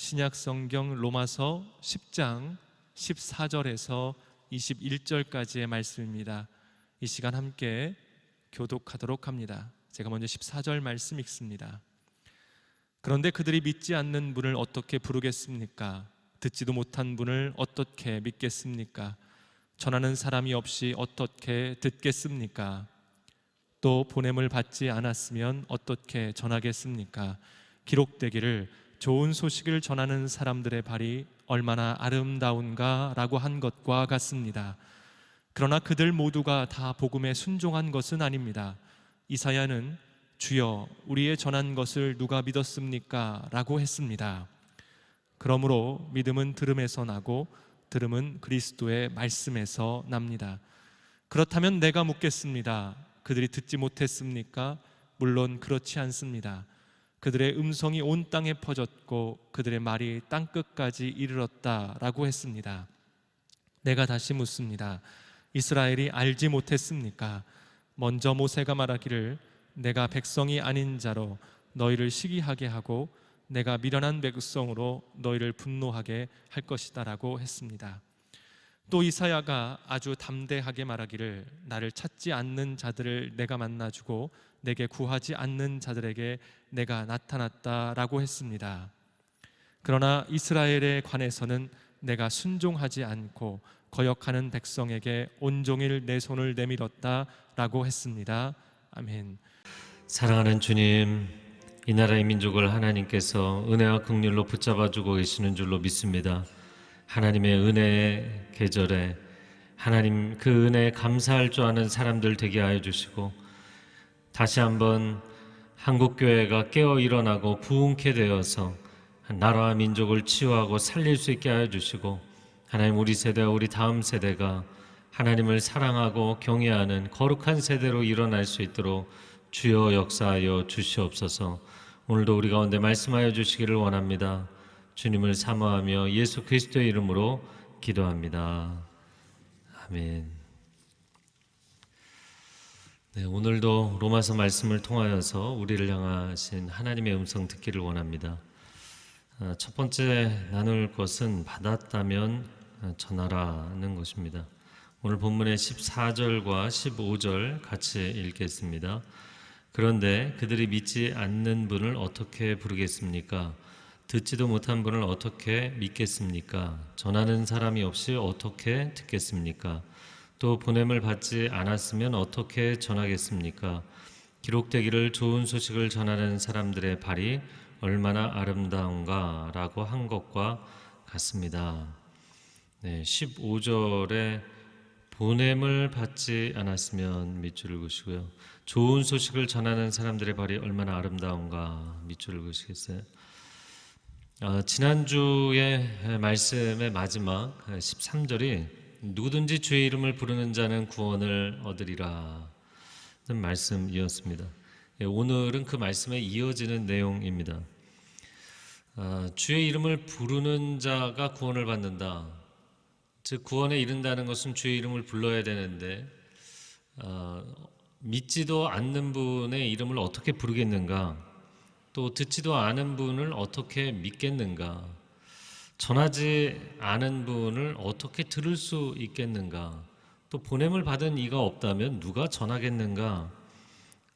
신약 성경 로마서 10장 14절에서 21절까지의 말씀입니다. 이 시간 함께 교독하도록 합니다. 제가 먼저 14절 말씀 읽습니다. 그런데 그들이 믿지 않는 분을 어떻게 부르겠습니까? 듣지도 못한 분을 어떻게 믿겠습니까? 전하는 사람이 없이 어떻게 듣겠습니까? 또 보냄을 받지 않았으면 어떻게 전하겠습니까? 기록되기를 좋은 소식을 전하는 사람들의 발이 얼마나 아름다운가 라고 한 것과 같습니다. 그러나 그들 모두가 다 복음에 순종한 것은 아닙니다. 이사야는 주여 우리의 전한 것을 누가 믿었습니까? 라고 했습니다. 그러므로 믿음은 들음에서 나고 들음은 그리스도의 말씀에서 납니다. 그렇다면 내가 묻겠습니다. 그들이 듣지 못했습니까? 물론 그렇지 않습니다. 그들의 음성이 온 땅에 퍼졌고 그들의 말이 땅끝까지 이르렀다라고 했습니다. 내가 다시 묻습니다. 이스라엘이 알지 못했습니까? 먼저 모세가 말하기를 내가 백성이 아닌 자로 너희를 시기하게 하고 내가 미련한 백성으로 너희를 분노하게 할 것이다 라고 했습니다. 또 이사야가 아주 담대하게 말하기를 나를 찾지 않는 자들을 내가 만나주고 내게 구하지 않는 자들에게 내가 나타났다라고 했습니다. 그러나 이스라엘에 관해서는 내가 순종하지 않고 거역하는 백성에게 온종일 내 손을 내밀었다라고 했습니다. 아멘. 사랑하는 주님, 이 나라의 민족을 하나님께서 은혜와 긍휼로 붙잡아주고 계시는 줄로 믿습니다. 하나님의 은혜의 계절에 하나님 그 은혜에 감사할 줄 아는 사람들 되게 하여 주시고 다시 한번 한국교회가 깨어 일어나고 부흥케 되어서 나라와 민족을 치유하고 살릴 수 있게 하여 주시고 하나님 우리 세대와 우리 다음 세대가 하나님을 사랑하고 경외하는 거룩한 세대로 일어날 수 있도록 주여 역사하여 주시옵소서. 오늘도 우리 가운데 말씀하여 주시기를 원합니다. 주님을 사모하며 예수 그리스도의 이름으로 기도합니다. 아멘. 네, 오늘도 로마서 말씀을 통하여서 우리를 향하신 하나님의 음성 듣기를 원합니다. 첫 번째 나눌 것은 받았다면 전하라는 것입니다. 오늘 본문의 14절과 15절 같이 읽겠습니다. 그런데 그들이 믿지 않는 분을 어떻게 부르겠습니까? 듣지도 못한 분을 어떻게 믿겠습니까? 전하는 사람이 없이 어떻게 듣겠습니까? 또 보냄을 받지 않았으면 어떻게 전하겠습니까? 기록되기를 좋은 소식을 전하는 사람들의 발이 얼마나 아름다운가 라고 한 것과 같습니다. 네, 15절에 보냄을 받지 않았으면 밑줄을 그으시고요. 좋은 소식을 전하는 사람들의 발이 얼마나 아름다운가 밑줄을 그으시겠어요? 지난주의 말씀의 마지막 13절이 누구든지 주의 이름을 부르는 자는 구원을 얻으리라 는 말씀이었습니다. 오늘은 그 말씀에 이어지는 내용입니다. 주의 이름을 부르는 자가 구원을 받는다. 즉 구원에 이른다는 것은 주의 이름을 불러야 되는데 믿지도 않는 분의 이름을 어떻게 부르겠는가? 또 듣지도 않은 분을 어떻게 믿겠는가? 전하지 않은 분을 어떻게 들을 수 있겠는가? 또 보냄을 받은 이가 없다면 누가 전하겠는가?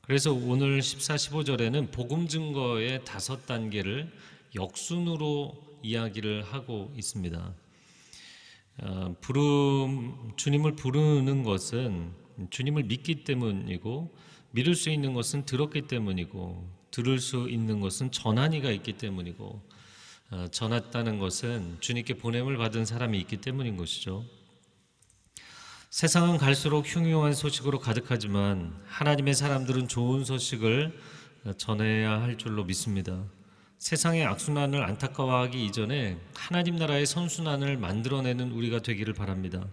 그래서 오늘 14, 15절에는 복음 증거의 5단계를 역순으로 이야기를 하고 있습니다. 주님을 부르는 것은 주님을 믿기 때문이고 믿을 수 있는 것은 들었기 때문이고 들을 수 있는 것은 전한 이가 있기 때문이고 전했다는 것은 주님께 보냄을 받은 사람이 있기 때문인 것이죠. 세상은 갈수록 흉흉한 소식으로 가득하지만 하나님의 사람들은 좋은 소식을 전해야 할 줄로 믿습니다. 세상의 악순환을 안타까워하기 이전에 하나님 나라의 선순환을 만들어내는 우리가 되기를 바랍니다.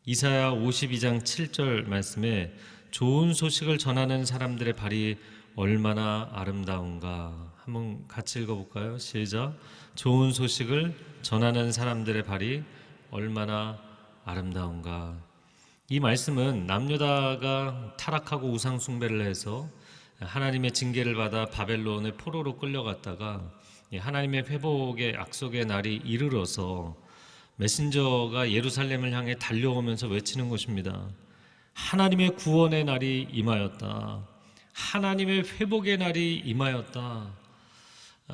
이사야 52장 7절 말씀에 좋은 소식을 전하는 사람들의 발이 얼마나 아름다운가 한번 같이 읽어볼까요? 시작. 좋은 소식을 전하는 사람들의 발이 얼마나 아름다운가. 이 말씀은 남유다가 타락하고 우상 숭배를 해서 하나님의 징계를 받아 바벨론의 포로로 끌려갔다가 하나님의 회복의 약속의 날이 이르러서 메신저가 예루살렘을 향해 달려오면서 외치는 것입니다. 하나님의 구원의 날이 임하였다. 하나님의 회복의 날이 임하였다.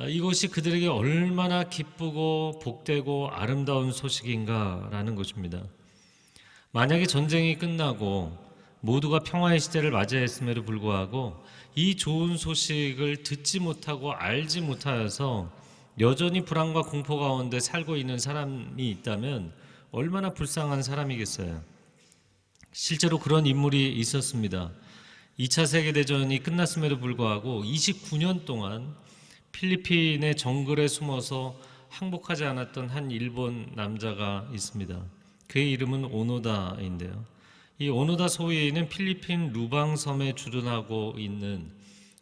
이것이 그들에게 얼마나 기쁘고 복되고 아름다운 소식인가라는 것입니다. 만약에 전쟁이 끝나고 모두가 평화의 시대를 맞이했음에도 불구하고 이 좋은 소식을 듣지 못하고 알지 못하여서 여전히 불안과 공포 가운데 살고 있는 사람이 있다면 얼마나 불쌍한 사람이겠어요. 실제로 그런 인물이 있었습니다. 2차 세계대전이 끝났음에도 불구하고 29년 동안 필리핀의 정글에 숨어서 항복하지 않았던 한 일본 남자가 있습니다. 그의 이름은 오노다인데요. 이 오노다 소위는 필리핀 루방섬에 주둔하고 있는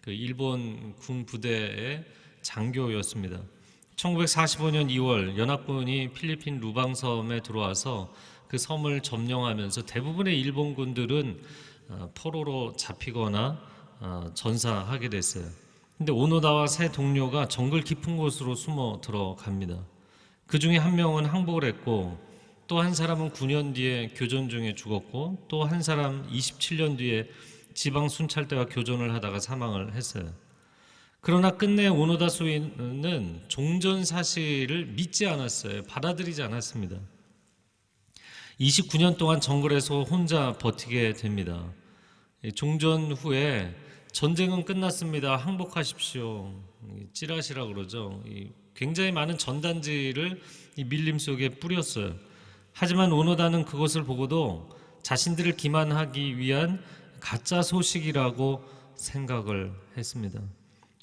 그 일본 군 부대의 장교였습니다. 1945년 2월 연합군이 필리핀 루방섬에 들어와서 그 섬을 점령하면서 대부분의 일본군들은 포로로 잡히거나 전사하게 됐어요. 근데 오노다와 세 동료가 정글 깊은 곳으로 숨어 들어갑니다. 그 중에 한 명은 항복을 했고 또 한 사람은 9년 뒤에 교전 중에 죽었고 또 한 사람 27년 뒤에 지방 순찰대와 교전을 하다가 사망을 했어요. 그러나 끝내 오노다 소위는 종전 사실을 믿지 않았어요. 받아들이지 않았습니다. 29년 동안 정글에서 혼자 버티게 됩니다. 종전 후에 전쟁은 끝났습니다. 항복하십시오. 찌라시라 그러죠. 굉장히 많은 전단지를 이 밀림 속에 뿌렸어요. 하지만 오노다는 그것을 보고도 자신들을 기만하기 위한 가짜 소식이라고 생각을 했습니다.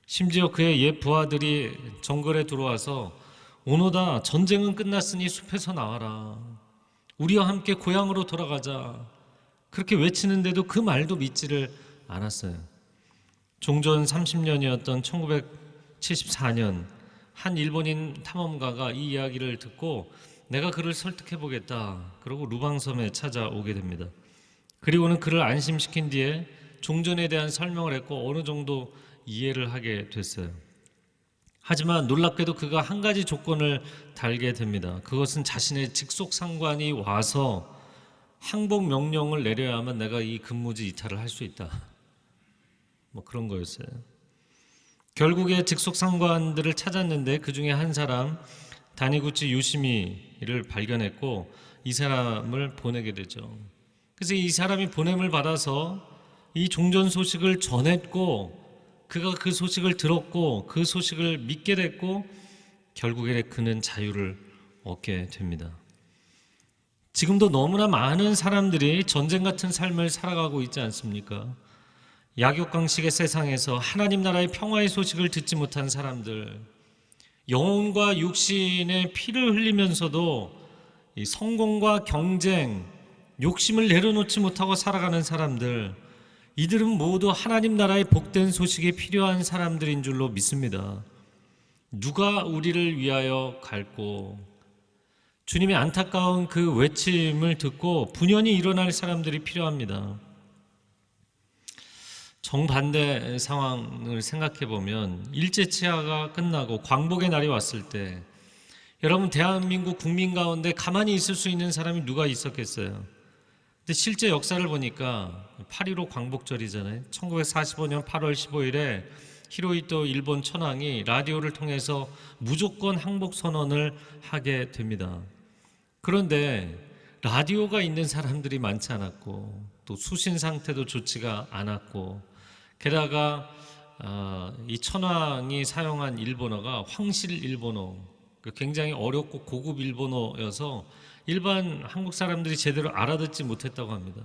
심지어 그의 옛 부하들이 정글에 들어와서 오노다, 전쟁은 끝났으니 숲에서 나와라. 우리와 함께 고향으로 돌아가자. 그렇게 외치는데도 그 말도 믿지를 않았어요. 종전 30년이었던 1974년 한 일본인 탐험가가 이 이야기를 듣고 내가 그를 설득해 보겠다. 그러고 루방섬에 찾아오게 됩니다. 그리고는 그를 안심시킨 뒤에 종전에 대한 설명을 했고 어느 정도 이해를 하게 됐어요. 하지만 놀랍게도 그가 한 가지 조건을 달게 됩니다. 그것은 자신의 직속 상관이 와서 항복 명령을 내려야만 내가 이 근무지 이탈을 할 수 있다. 그런 거였어요. 결국에 직속 상관들을 찾았는데 그 중에 한 사람 다니구치 요시미를 발견했고 이 사람을 보내게 되죠. 그래서 이 사람이 보냄을 받아서 이 종전 소식을 전했고 그가 그 소식을 들었고 그 소식을 믿게 됐고 결국에 그는 자유를 얻게 됩니다. 지금도 너무나 많은 사람들이 전쟁 같은 삶을 살아가고 있지 않습니까? 약육강식의 세상에서 하나님 나라의 평화의 소식을 듣지 못한 사람들, 영혼과 육신의 피를 흘리면서도 이 성공과 경쟁, 욕심을 내려놓지 못하고 살아가는 사람들, 이들은 모두 하나님 나라의 복된 소식이 필요한 사람들인 줄로 믿습니다. 누가 우리를 위하여 갈고, 주님의 안타까운 그 외침을 듣고 분연히 일어날 사람들이 필요합니다. 정반대 상황을 생각해 보면 일제치하가 끝나고 광복의 날이 왔을 때 여러분 대한민국 국민 가운데 가만히 있을 수 있는 사람이 누가 있었겠어요? 근데 실제 역사를 보니까 8.15 광복절이잖아요. 1945년 8월 15일에 히로히토 일본 천황이 라디오를 통해서 무조건 항복 선언을 하게 됩니다. 그런데 라디오가 있는 사람들이 많지 않았고 또 수신 상태도 좋지가 않았고 게다가 이 천황이 사용한 일본어가 황실 일본어, 굉장히 어렵고 고급 일본어여서 일반 한국 사람들이 제대로 알아듣지 못했다고 합니다.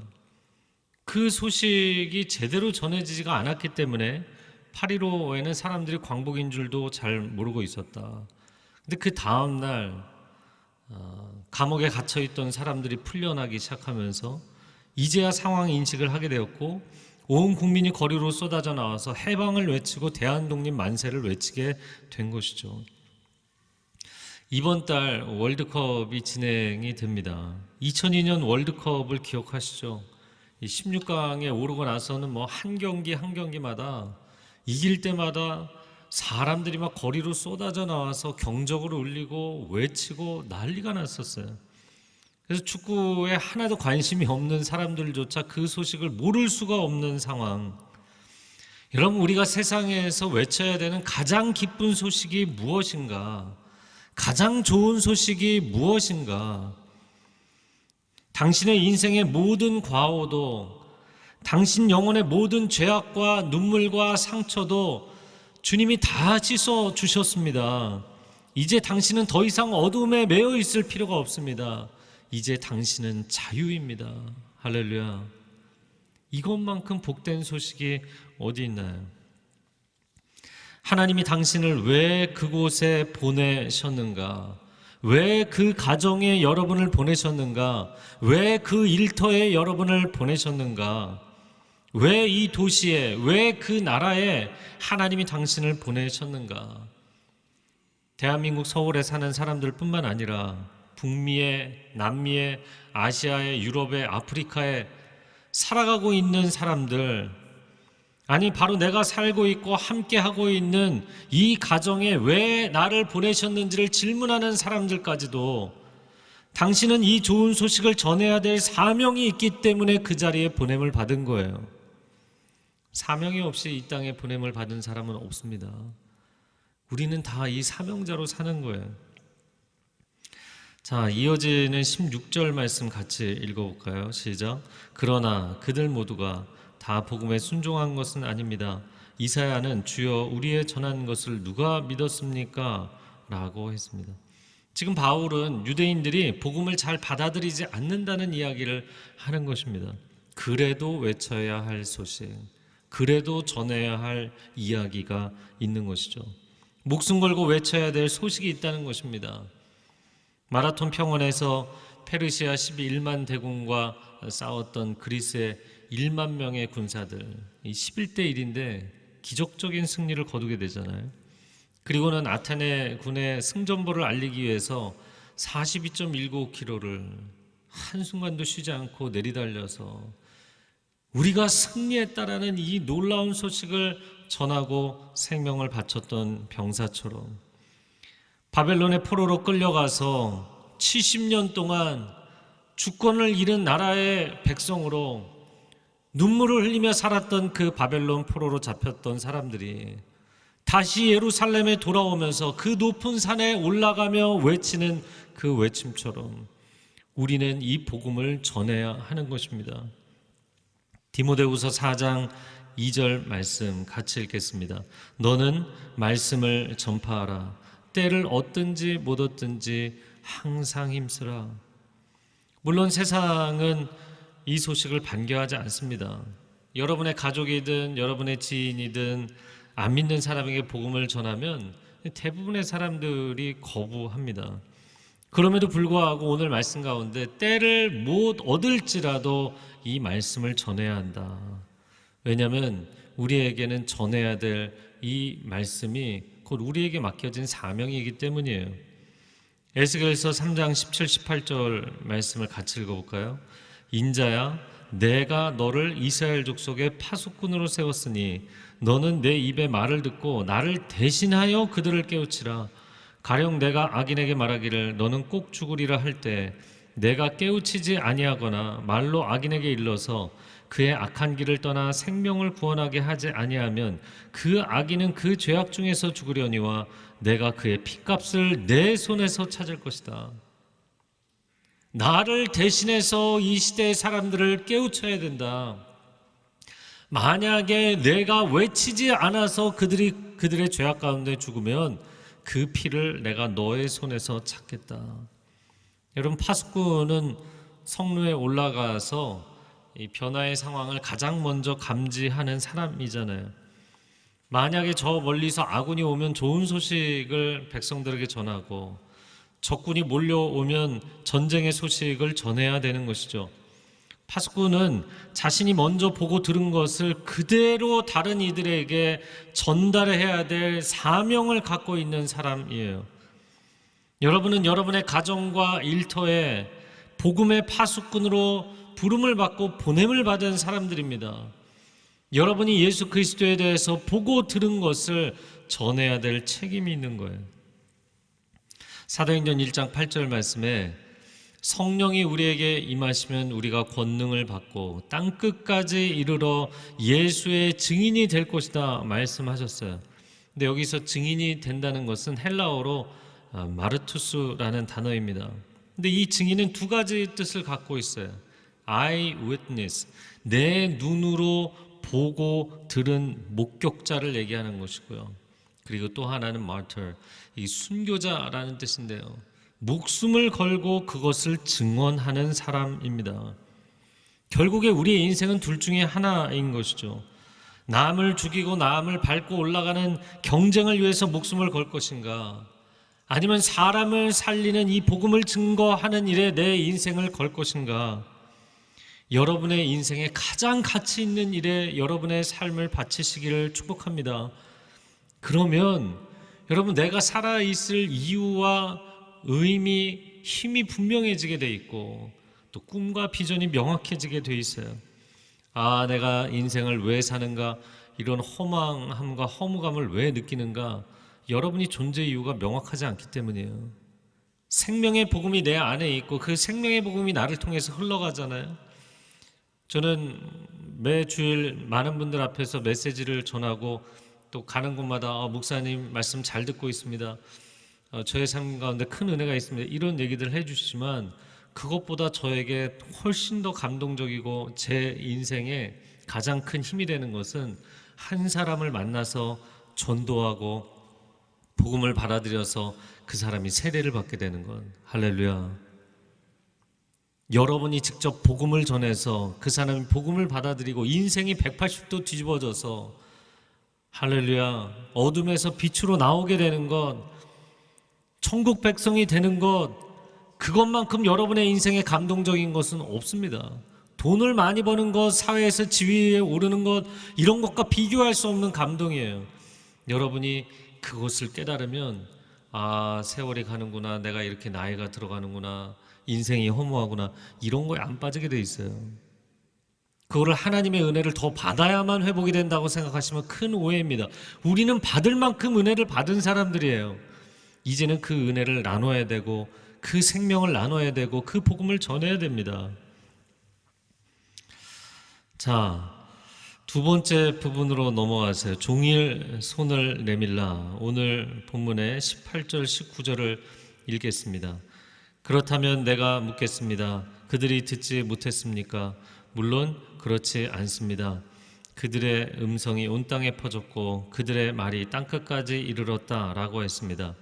그 소식이 제대로 전해지지가 않았기 때문에 8.15에는 사람들이 광복인 줄도 잘 모르고 있었다. 근데 그 다음 날 감옥에 갇혀있던 사람들이 풀려나기 시작하면서 이제야 상황 인식을 하게 되었고 온 국민이 거리로 쏟아져 나와서 해방을 외치고 대한독립 만세를 외치게 된 것이죠. 이번 달 월드컵이 진행이 됩니다. 2002년 월드컵을 기억하시죠? 16강에 오르고 나서는 한 경기 한 경기마다 이길 때마다 사람들이 막 거리로 쏟아져 나와서 경적을 울리고 외치고 난리가 났었어요. 그래서 축구에 하나도 관심이 없는 사람들조차 그 소식을 모를 수가 없는 상황. 여러분, 우리가 세상에서 외쳐야 되는 가장 기쁜 소식이 무엇인가? 가장 좋은 소식이 무엇인가? 당신의 인생의 모든 과오도, 당신 영혼의 모든 죄악과 눈물과 상처도 주님이 다 씻어 주셨습니다. 이제 당신은 더 이상 어둠에 매여 있을 필요가 없습니다. 이제 당신은 자유입니다. 할렐루야. 이것만큼 복된 소식이 어디 있나요? 하나님이 당신을 왜 그곳에 보내셨는가? 왜 그 가정에 여러분을 보내셨는가? 왜 그 일터에 여러분을 보내셨는가? 왜 이 도시에, 왜 그 나라에 하나님이 당신을 보내셨는가? 대한민국 서울에 사는 사람들 뿐만 아니라 북미에, 남미에, 아시아에, 유럽에, 아프리카에 살아가고 있는 사람들, 아니 바로 내가 살고 있고 함께 하고 있는 이 가정에 왜 나를 보내셨는지를 질문하는 사람들까지도 당신은 이 좋은 소식을 전해야 될 사명이 있기 때문에 그 자리에 보냄을 받은 거예요. 사명이 없이 이 땅에 보냄을 받은 사람은 없습니다. 우리는 다 이 사명자로 사는 거예요. 자, 이어지는 16절 말씀 같이 읽어볼까요? 시작. 그러나 그들 모두가 다 복음에 순종한 것은 아닙니다. 이사야는 주여 우리의 전한 것을 누가 믿었습니까? 라고 했습니다. 지금 바울은 유대인들이 복음을 잘 받아들이지 않는다는 이야기를 하는 것입니다. 그래도 외쳐야 할 소식, 그래도 전해야 할 이야기가 있는 것이죠. 목숨 걸고 외쳐야 될 소식이 있다는 것입니다. 마라톤 평원에서 페르시아 11만 대군과 싸웠던 그리스의 1만 명의 군사들, 이 11대 1인데 기적적인 승리를 거두게 되잖아요. 그리고는 아테네 군의 승전보를 알리기 위해서 42.19km를 한순간도 쉬지 않고 내리달려서 우리가 승리했다라는 이 놀라운 소식을 전하고 생명을 바쳤던 병사처럼 바벨론의 포로로 끌려가서 70년 동안 주권을 잃은 나라의 백성으로 눈물을 흘리며 살았던 그 바벨론 포로로 잡혔던 사람들이 다시 예루살렘에 돌아오면서 그 높은 산에 올라가며 외치는 그 외침처럼 우리는 이 복음을 전해야 하는 것입니다. 디모데후서 4장 2절 말씀 같이 읽겠습니다. 너는 말씀을 전파하라. 때를 얻든지 못 얻든지 항상 힘쓰라. 물론 세상은 이 소식을 반겨하지 않습니다. 여러분의 가족이든 여러분의 지인이든 안 믿는 사람에게 복음을 전하면 대부분의 사람들이 거부합니다. 그럼에도 불구하고 오늘 말씀 가운데 때를 못 얻을지라도 이 말씀을 전해야 한다. 왜냐하면 우리에게는 전해야 될 이 말씀이 곧 우리에게 맡겨진 사명이기 때문이에요. 에스겔서 3장 17, 18절 말씀을 같이 읽어볼까요? 인자야, 내가 너를 이스라엘 족속의 파수꾼으로 세웠으니 너는 내 입의 말을 듣고 나를 대신하여 그들을 깨우치라. 가령 내가 악인에게 말하기를 너는 꼭 죽으리라 할 때 내가 깨우치지 아니하거나 말로 악인에게 일러서 그의 악한 길을 떠나 생명을 구원하게 하지 아니하면 그 악인은 그 죄악 중에서 죽으려니와 내가 그의 핏값을 내 손에서 찾을 것이다. 나를 대신해서 이 시대의 사람들을 깨우쳐야 된다. 만약에 내가 외치지 않아서 그들의 죄악 가운데 죽으면 그 피를 내가 너의 손에서 찾겠다. 여러분, 파수꾼은 성로에 올라가서 이 변화의 상황을 가장 먼저 감지하는 사람이잖아요. 만약에 저 멀리서 아군이 오면 좋은 소식을 백성들에게 전하고 적군이 몰려오면 전쟁의 소식을 전해야 되는 것이죠. 파수꾼은 자신이 먼저 보고 들은 것을 그대로 다른 이들에게 전달해야 될 사명을 갖고 있는 사람이에요. 여러분은 여러분의 가정과 일터에 복음의 파수꾼으로 부름을 받고 보냄을 받은 사람들입니다. 여러분이 예수 그리스도에 대해서 보고 들은 것을 전해야 될 책임이 있는 거예요. 사도행전 1장 8절 말씀에 성령이 우리에게 임하시면 우리가 권능을 받고 땅끝까지 이르러 예수의 증인이 될 것이다 말씀하셨어요. 근데 여기서 증인이 된다는 것은 헬라어로 마르투스라는 단어입니다. 근데 이 증인은 두 가지 뜻을 갖고 있어요. eye witness, 내 눈으로 보고 들은 목격자를 얘기하는 것이고요. 그리고 또 하나는 martyr, 이 순교자라는 뜻인데요. 목숨을 걸고 그것을 증언하는 사람입니다. 결국에 우리의 인생은 둘 중에 하나인 것이죠. 남을 죽이고 남을 밟고 올라가는 경쟁을 위해서 목숨을 걸 것인가, 아니면 사람을 살리는 이 복음을 증거하는 일에 내 인생을 걸 것인가. 여러분의 인생에 가장 가치 있는 일에 여러분의 삶을 바치시기를 축복합니다. 그러면 여러분, 내가 살아있을 이유와 의미, 힘이 분명해지게 돼 있고 또 꿈과 비전이 명확해지게 돼 있어요. 아, 내가 인생을 왜 사는가, 이런 허망함과 허무감을 왜 느끼는가, 여러분이 존재 이유가 명확하지 않기 때문이에요. 생명의 복음이 내 안에 있고 그 생명의 복음이 나를 통해서 흘러가잖아요. 저는 매 주일 많은 분들 앞에서 메시지를 전하고 또 가는 곳마다 목사님 말씀 잘 듣고 있습니다, 저의 삶 가운데 큰 은혜가 있습니다, 이런 얘기들 해주시지만 그것보다 저에게 훨씬 더 감동적이고 제 인생에 가장 큰 힘이 되는 것은 한 사람을 만나서 전도하고 복음을 받아들여서 그 사람이 세례를 받게 되는 것. 할렐루야. 여러분이 직접 복음을 전해서 그 사람이 복음을 받아들이고 인생이 180도 뒤집어져서 할렐루야, 어둠에서 빛으로 나오게 되는 것, 천국 백성이 되는 것, 그것만큼 여러분의 인생에 감동적인 것은 없습니다. 돈을 많이 버는 것, 사회에서 지위에 오르는 것, 이런 것과 비교할 수 없는 감동이에요. 여러분이 그것을 깨달으면 아, 세월이 가는구나, 내가 이렇게 나이가 들어가는구나, 인생이 허무하구나, 이런 거에 안 빠지게 돼 있어요. 그거를 하나님의 은혜를 더 받아야만 회복이 된다고 생각하시면 큰 오해입니다. 우리는 받을 만큼 은혜를 받은 사람들이에요. 이제는 그 은혜를 나눠야 되고 그 생명을 나눠야 되고 그 복음을 전해야 됩니다. 자, 두 번째 부분으로 넘어가세요. 종일 손을 내밀라. 오늘 본문의 18절 19절을 읽겠습니다. 그렇다면 내가 묻겠습니다. 그들이 듣지 못했습니까? 물론 그렇지 않습니다. 그들의 음성이 온 땅에 퍼졌고 그들의 말이 땅끝까지 이르렀다라고 했습니다.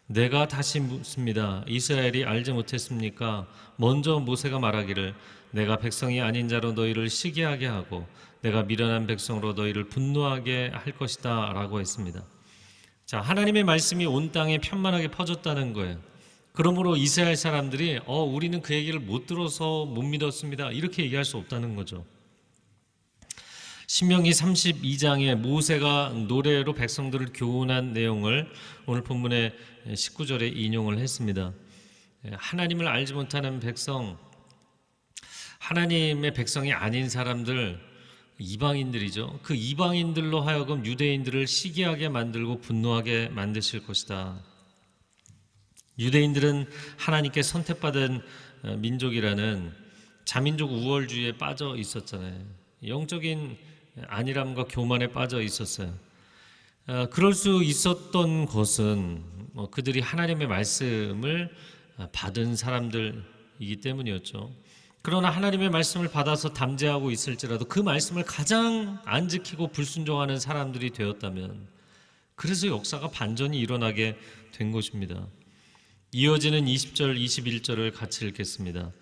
내가 다시 묻습니다. 이스라엘이 알지 못했습니까? 먼저 모세가 말하기를 내가 백성이 아닌 자로 너희를 시기하게 하고 내가 미련한 백성으로 너희를 분노하게 할 것이다 라고 했습니다. 자, 하나님의 말씀이 온 땅에 편만하게 퍼졌다는 거예요. 그러므로 이스라엘 사람들이 우리는 그 얘기를 못 들어서 못 믿었습니다, 이렇게 얘기할 수 없다는 거죠. 신명기 32장에 모세가 노래로 백성들을 교훈한 내용을 오늘 본문의 19절에 인용을 했습니다. 하나님을 알지 못하는 백성, 하나님의 백성이 아닌 사람들, 이방인들이죠. 그 이방인들로 하여금 유대인들을 시기하게 만들고 분노하게 만드실 것이다. 유대인들은 하나님께 선택받은 민족이라는 자민족 우월주의에 빠져 있었잖아요. 영적인 안일함과 교만에 빠져 있었어요. 그럴 수 있었던 것은 그들이 하나님의 말씀을 받은 사람들이기 때문이었죠. 그러나 하나님의 말씀을 받아서 담대하고 있을지라도 그 말씀을 가장 안 지키고 불순종하는 사람들이 되었다면, 그래서 역사가 반전이 일어나게 된 것입니다. 이어지는 20절 21절을 같이 읽겠습니다.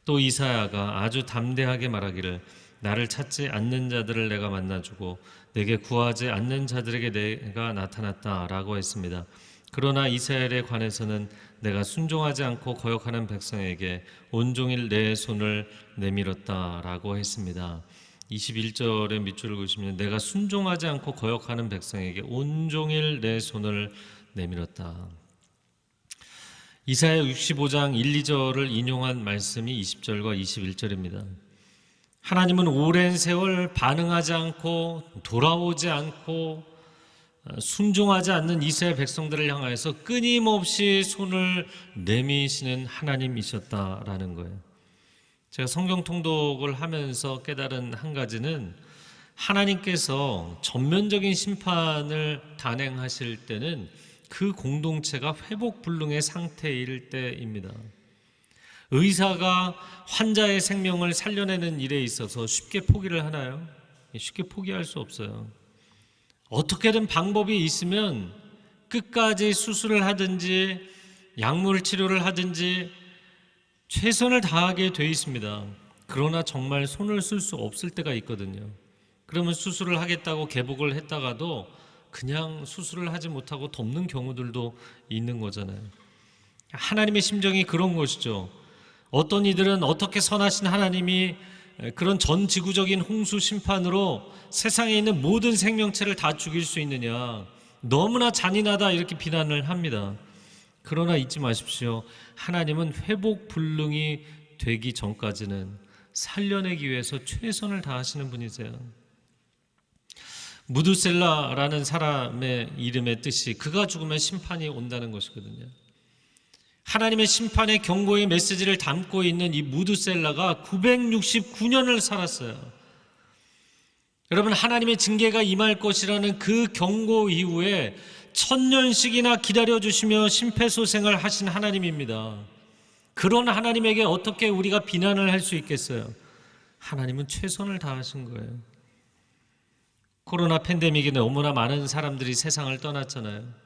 또 이사야가 아주 담대하게 말하기를 나를 찾지 않는 자들을 내가 만나주고 내게 구하지 않는 자들에게 내가 나타났다 라고 했습니다. 그러나 이스라엘에 관해서는 내가 순종하지 않고 거역하는 백성에게 온종일 내 손을 내밀었다 라고 했습니다. 21절의 밑줄을 그으시면 내가 순종하지 않고 거역하는 백성에게 온종일 내 손을 내밀었다. 이사야 65장 1, 2절을 인용한 말씀이 20절과 21절입니다. 하나님은 오랜 세월 반응하지 않고 돌아오지 않고 순종하지 않는 이스라엘 백성들을 향하여서 끊임없이 손을 내미시는 하나님이셨다라는 거예요. 제가 성경 통독을 하면서 깨달은 한 가지는 하나님께서 전면적인 심판을 단행하실 때는 그 공동체가 회복불능의 상태일 때입니다. 의사가 환자의 생명을 살려내는 일에 있어서 쉽게 포기를 하나요? 쉽게 포기할 수 없어요. 어떻게든 방법이 있으면 끝까지 수술을 하든지 약물 치료를 하든지 최선을 다하게 돼 있습니다. 그러나 정말 손을 쓸 수 없을 때가 있거든요. 그러면 수술을 하겠다고 개복을 했다가도 그냥 수술을 하지 못하고 덮는 경우들도 있는 거잖아요. 하나님의 심정이 그런 것이죠. 어떤 이들은 어떻게 선하신 하나님이 그런 전 지구적인 홍수 심판으로 세상에 있는 모든 생명체를 다 죽일 수 있느냐, 너무나 잔인하다, 이렇게 비난을 합니다. 그러나 잊지 마십시오. 하나님은 회복 불능이 되기 전까지는 살려내기 위해서 최선을 다하시는 분이세요. 무드셀라라는 사람의 이름의 뜻이 그가 죽으면 심판이 온다는 것이거든요. 하나님의 심판의 경고의 메시지를 담고 있는 이 무드셀라가 969년을 살았어요. 여러분, 하나님의 징계가 임할 것이라는 그 경고 이후에 1000년씩이나 기다려주시며 심폐소생을 하신 하나님입니다. 그런 하나님에게 어떻게 우리가 비난을 할 수 있겠어요? 하나님은 최선을 다하신 거예요. 코로나 팬데믹에 너무나 많은 사람들이 세상을 떠났잖아요.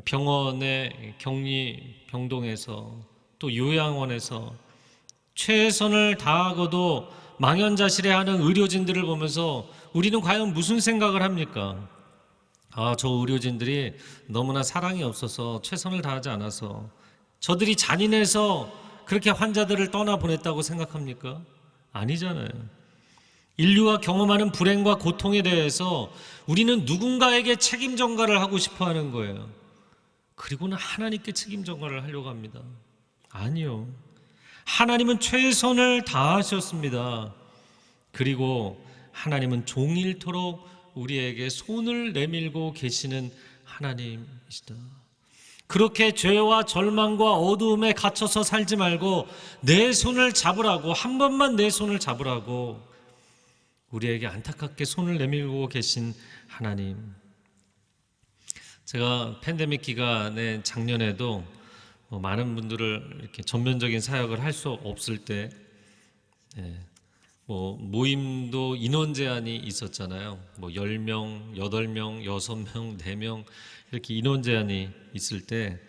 병원의 격리 병동에서 또 요양원에서 최선을 다하고도 망연자실해하는 의료진들을 보면서 우리는 과연 무슨 생각을 합니까? 저 의료진들이 너무나 사랑이 없어서 최선을 다하지 않아서 저들이 잔인해서 그렇게 환자들을 떠나보냈다고 생각합니까? 아니잖아요. 인류가 경험하는 불행과 고통에 대해서 우리는 누군가에게 책임 전가를 하고 싶어 하는 거예요. 그리고는 하나님께 책임 전가를 하려고 합니다. 아니요. 하나님은 최선을 다하셨습니다. 그리고 하나님은 종일토록 우리에게 손을 내밀고 계시는 하나님이시다. 그렇게 죄와 절망과 어두움에 갇혀서 살지 말고 내 손을 잡으라고, 한 번만 내 손을 잡으라고 우리에게 안타깝게 손을 내밀고 계신 하나님. 제가 팬데믹 기간에 작년에도 많은 분들을 이렇게 전면적인 사역을 할 수 없을 때 모임도 인원 제한이 있었잖아요. 10명, 8명, 6명, 4명 이렇게 인원 제한이 있을 때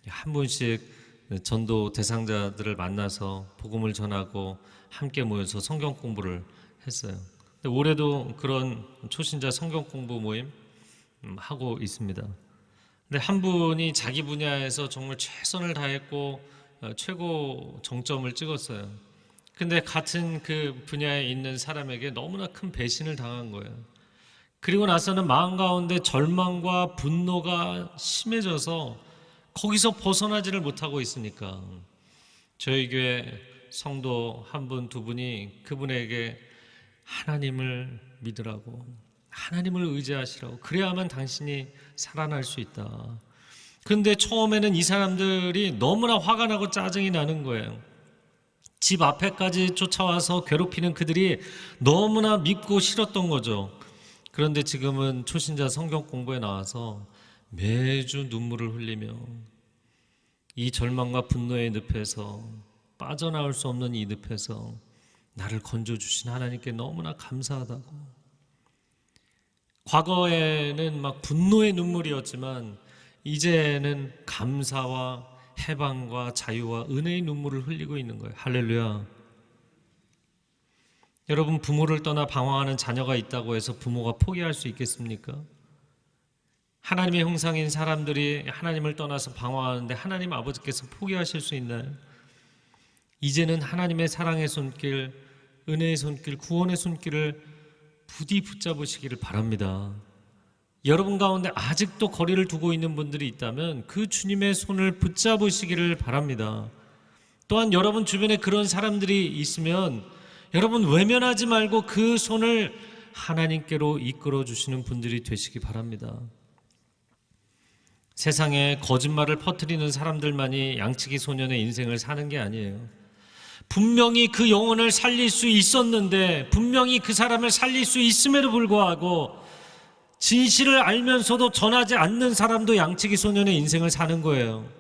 한 분씩 전도 대상자들을 만나서 복음을 전하고 함께 모여서 성경 공부를 했어요. 근데 올해도 그런 초신자 성경 공부 모임 하고 있습니다. 근데 한 분이 자기 분야에서 정말 최선을 다했고 최고 정점을 찍었어요. 근데 같은 그 분야에 있는 사람에게 너무나 큰 배신을 당한 거예요. 그리고 나서는 마음 가운데 절망과 분노가 심해져서 거기서 벗어나지를 못하고 있으니까 저희 교회 성도 한 분, 두 분이 그분에게 하나님을 믿으라고, 하나님을 의지하시라고, 그래야만 당신이 살아날 수 있다. 근데 처음에는 이 사람들이 너무나 화가 나고 짜증이 나는 거예요. 집 앞에까지 쫓아와서 괴롭히는 그들이 너무나 밉고 싫었던 거죠. 그런데 지금은 초신자 성경 공부에 나와서 매주 눈물을 흘리며 이 절망과 분노의 늪에서, 빠져나올 수 없는 이 늪에서 나를 건져주신 하나님께 너무나 감사하다고. 과거에는 막 분노의 눈물이었지만 이제는 감사와 해방과 자유와 은혜의 눈물을 흘리고 있는 거예요. 할렐루야. 여러분, 부모를 떠나 방황하는 자녀가 있다고 해서 부모가 포기할 수 있겠습니까? 하나님의 형상인 사람들이 하나님을 떠나서 방황하는데 하나님 아버지께서 포기하실 수 있나요? 이제는 하나님의 사랑의 손길, 은혜의 손길, 구원의 손길을 부디 붙잡으시기를 바랍니다. 여러분 가운데 아직도 거리를 두고 있는 분들이 있다면 그 주님의 손을 붙잡으시기를 바랍니다. 또한 여러분 주변에 그런 사람들이 있으면 여러분 외면하지 말고 그 손을 하나님께로 이끌어 주시는 분들이 되시기 바랍니다. 세상에 거짓말을 퍼뜨리는 사람들만이 양치기 소년의 인생을 사는 게 아니에요. 분명히 그 영혼을 살릴 수 있었는데, 분명히 그 사람을 살릴 수 있음에도 불구하고 진실을 알면서도 전하지 않는 사람도 양치기 소년의 인생을 사는 거예요.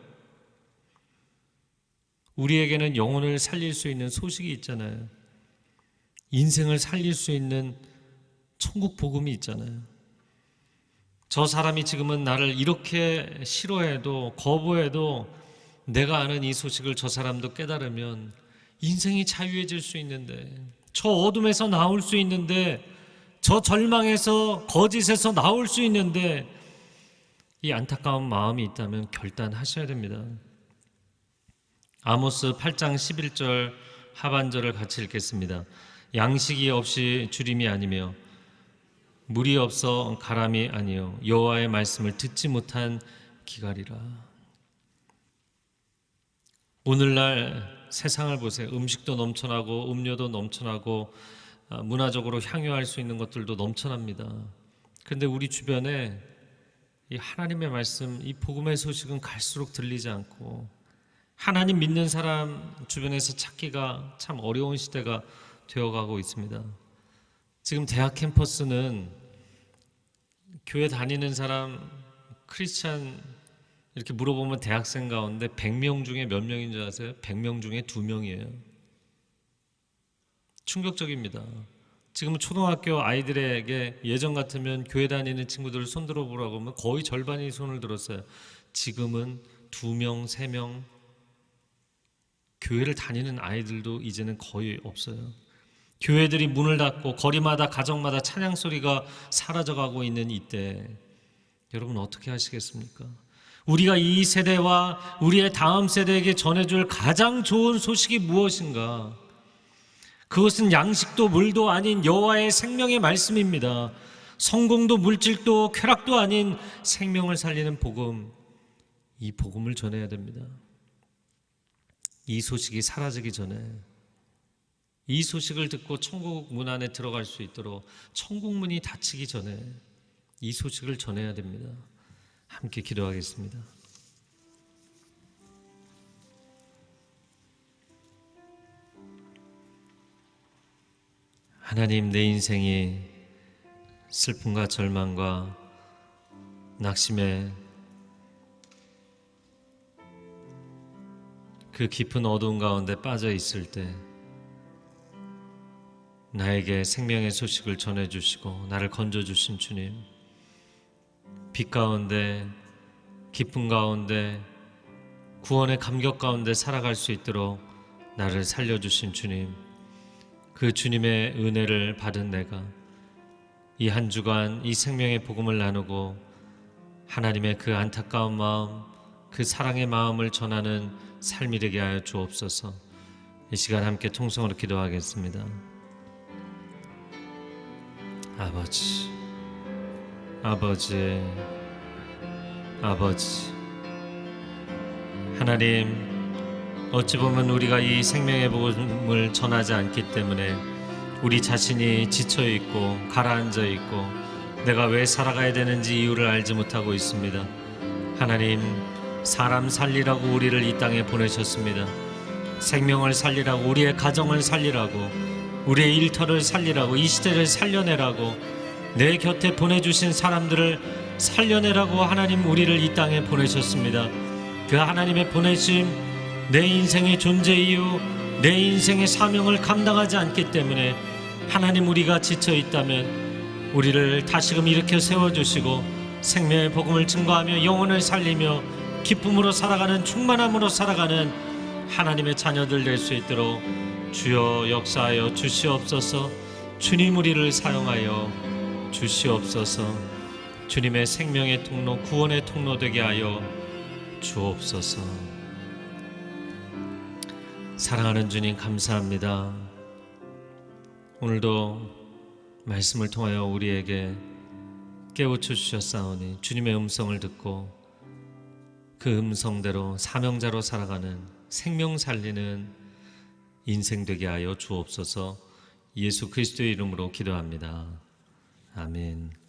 우리에게는 영혼을 살릴 수 있는 소식이 있잖아요. 인생을 살릴 수 있는 천국 복음이 있잖아요. 저 사람이 지금은 나를 이렇게 싫어해도 거부해도 내가 아는 이 소식을 저 사람도 깨달으면 인생이 자유해질 수 있는데, 저 어둠에서 나올 수 있는데, 저 절망에서 거짓에서 나올 수 있는데, 이 안타까운 마음이 있다면 결단하셔야 됩니다. 아모스 8장 11절 하반절을 같이 읽겠습니다. 양식이 없이 주림이 아니며 물이 없어 가람이 아니요 여호와의 말씀을 듣지 못한 기갈이라. 오늘날 세상을 보세요. 음식도 넘쳐나고 음료도 넘쳐나고 문화적으로 향유할 수 있는 것들도 넘쳐납니다. 그런데 우리 주변에 이 하나님의 말씀, 이 복음의 소식은 갈수록 들리지 않고 하나님 믿는 사람 주변에서 찾기가 참 어려운 시대가 되어가고 있습니다. 지금 대학 캠퍼스는 교회 다니는 사람, 크리스찬 이렇게 물어보면 대학생 가운데 100명 중에 몇 명인 줄 아세요? 100명 중에 2명이에요. 충격적입니다. 지금 초등학교 아이들에게 예전 같으면 교회 다니는 친구들을 손 들어보라고 하면 거의 절반이 손을 들었어요. 지금은 2명, 3명, 교회를 다니는 아이들도 이제는 거의 없어요. 교회들이 문을 닫고 거리마다 가정마다 찬양 소리가 사라져가고 있는 이때 여러분 어떻게 하시겠습니까? 우리가 이 세대와 우리의 다음 세대에게 전해줄 가장 좋은 소식이 무엇인가? 그것은 양식도 물도 아닌 여호와의 생명의 말씀입니다. 성공도 물질도 쾌락도 아닌 생명을 살리는 복음, 이 복음을 전해야 됩니다. 이 소식이 사라지기 전에, 이 소식을 듣고 천국 문 안에 들어갈 수 있도록 천국 문이 닫히기 전에 이 소식을 전해야 됩니다. 함께 기도하겠습니다. 하나님, 내 인생이 슬픔과 절망과 낙심에 그 깊은 어두운 가운데 빠져 있을 때 나에게 생명의 소식을 전해주시고 나를 건져주신 주님, 빛 가운데 기쁨 가운데 구원의 감격 가운데 살아갈 수 있도록 나를 살려주신 주님, 그 주님의 은혜를 받은 내가 이 한 주간 이 생명의 복음을 나누고 하나님의 그 안타까운 마음, 그 사랑의 마음을 전하는 삶이 되게 하여 주옵소서. 이 시간 함께 통성으로 기도하겠습니다. 아버지, 아버지, 아버지, 하나님, 어찌 보면 우리가 이 생명의 복음을 전하지 않기 때문에 우리 자신이 지쳐있고 가라앉아있고 내가 왜 살아가야 되는지 이유를 알지 못하고 있습니다. 하나님, 사람 살리라고 우리를 이 땅에 보내셨습니다. 생명을 살리라고, 우리의 가정을 살리라고, 우리의 일터를 살리라고, 이 시대를 살려내라고, 내 곁에 보내주신 사람들을 살려내라고 하나님 우리를 이 땅에 보내셨습니다. 그 하나님의 보내심, 내 인생의 존재 이유, 내 인생의 사명을 감당하지 않기 때문에 하나님, 우리가 지쳐 있다면 우리를 다시금 일으켜 세워주시고 생명의 복음을 증거하며 영혼을 살리며 기쁨으로 살아가는, 충만함으로 살아가는 하나님의 자녀들 될 수 있도록 주여 역사하여 주시옵소서. 주님, 우리를 사용하여 주시옵소서. 주님의 생명의 통로, 구원의 통로 되게 하여 주옵소서. 사랑하는 주님, 감사합니다. 오늘도 말씀을 통하여 우리에게 깨우쳐 주셨사오니 주님의 음성을 듣고 그 음성대로 사명자로 살아가는, 생명 살리는 인생 되게 하여 주옵소서. 예수 그리스도의 이름으로 기도합니다. 아멘.